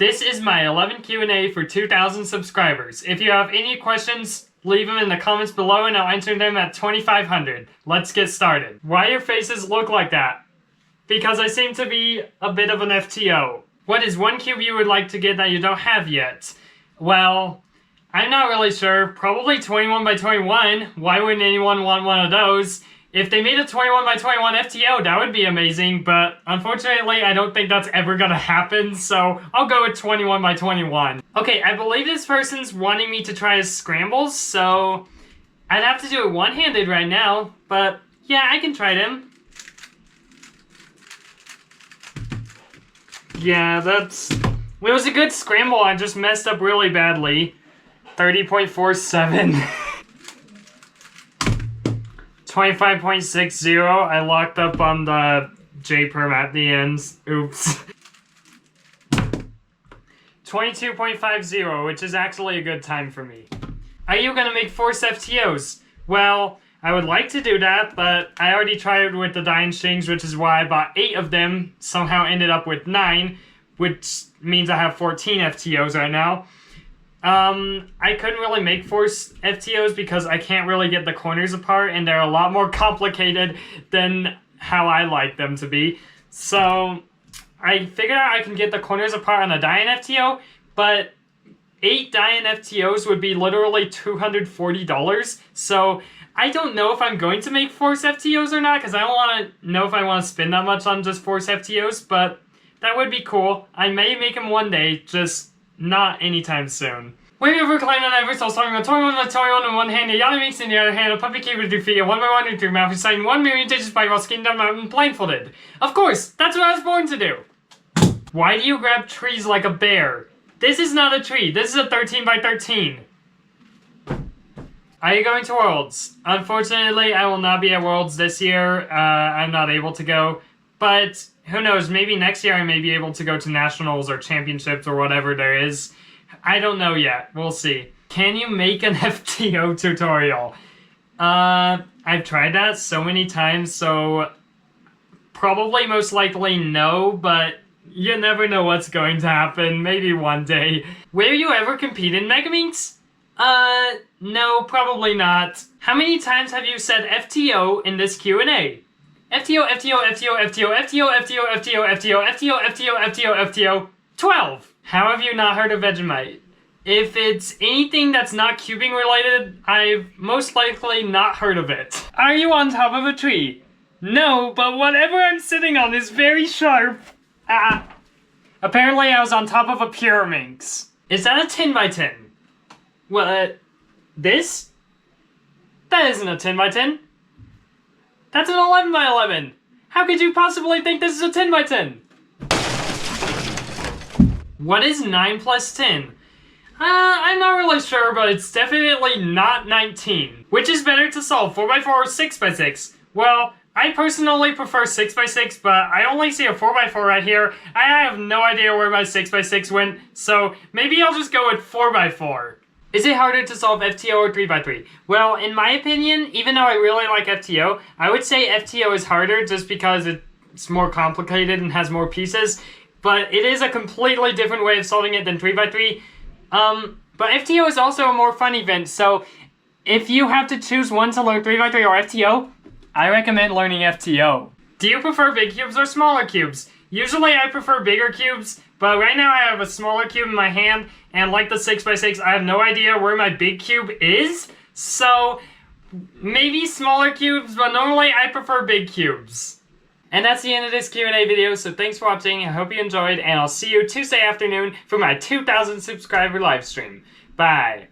This is my 11th Q&A for 2,000 subscribers. If you have any questions, leave them in the comments below and I'll answer them at 2,500. Let's get started. Why your faces look like that? Because I seem to be a bit of an FTO. What is one cube you would like to get that you don't have yet? Well, I'm not really sure. Probably 21 by 21. Why wouldn't anyone want one of those? If they made a 21 by 21 FTO, that would be amazing, but unfortunately, I don't think that's ever gonna happen, so I'll go with 21 by 21. Okay, I believe this person's wanting me to try his scrambles, so I'd have to do it one-handed right now, but yeah, I can try them. Yeah, it was a good scramble, I just messed up really badly. 30.47. 25.60, I locked up on the J-perm at the end. Oops. 22.50, which is actually a good time for me. Are you gonna make force FTOs? Well, I would like to do that, but I already tried it with the die exchange, which is why I bought 8 of them, somehow ended up with 9, which means I have 14 FTOs right now. I couldn't really make force FTOs because I can't really get the corners apart and they're a lot more complicated than how I like them to be. So I figured out I can get the corners apart on a Dian FTO, but 8 Dian FTOs would be literally $240. So I don't know if I'm going to make force FTOs or not because I don't want to know if I want to spend that much on just force FTOs, but that would be cool. I may make them one day, just not anytime soon. When you ever climb on Everest, I was talking about 21 by 21 in one hand, a Yana mix in the other hand, a puppy cube with 2 feet, a 1 by 1 in 3 mouth, reciting 1 million digits by while skiing down mountain blindfolded. Of course, that's what I was born to do. Why do you grab trees like a bear? This is not a tree, this is a 13 by 13. Are you going to Worlds? Unfortunately, I will not be at Worlds this year. I'm not able to go, but who knows, maybe next year I may be able to go to nationals or championships or whatever there is. I don't know yet. We'll see. Can you make an FTO tutorial? I've tried that so many times, so probably most likely no, but you never know what's going to happen. Maybe one day. Will you ever compete in Megaminx? No, probably not. How many times have you said FTO in this Q&A? FTO, FTO, FTO, FTO, FTO, FTO, FTO, FTO, FTO, FTO, FTO, FTO, 12! How have you not heard of Vegemite? If it's anything that's not cubing related, I've most likely not heard of it. Are you on top of a tree? No, but whatever I'm sitting on is very sharp. Apparently I was on top of a Pyraminx. Is that a 10 by 10? What? This? That isn't a 10 by 10. That's an 11 by 11. How could you possibly think this is a 10 by 10? What is 9 plus 10? I'm not really sure, but it's definitely not 19. Which is better to solve, 4x4 or 6x6? Well, I personally prefer 6x6, but I only see a 4x4 right here. I have no idea where my 6x6 went, so maybe I'll just go with 4x4. Is it harder to solve FTO or 3x3? Well, in my opinion, even though I really like FTO, I would say FTO is harder just because it's more complicated and has more pieces. But it is a completely different way of solving it than 3x3. But FTO is also a more fun event, so if you have to choose one to learn 3x3 or FTO, I recommend learning FTO. Do you prefer big cubes or smaller cubes? Usually I prefer bigger cubes, but right now I have a smaller cube in my hand, and like the 6x6, I have no idea where my big cube is, so maybe smaller cubes, but normally I prefer big cubes. And that's the end of this Q&A video, so thanks for watching, I hope you enjoyed, and I'll see you Tuesday afternoon for my 2,000 subscriber live stream. Bye!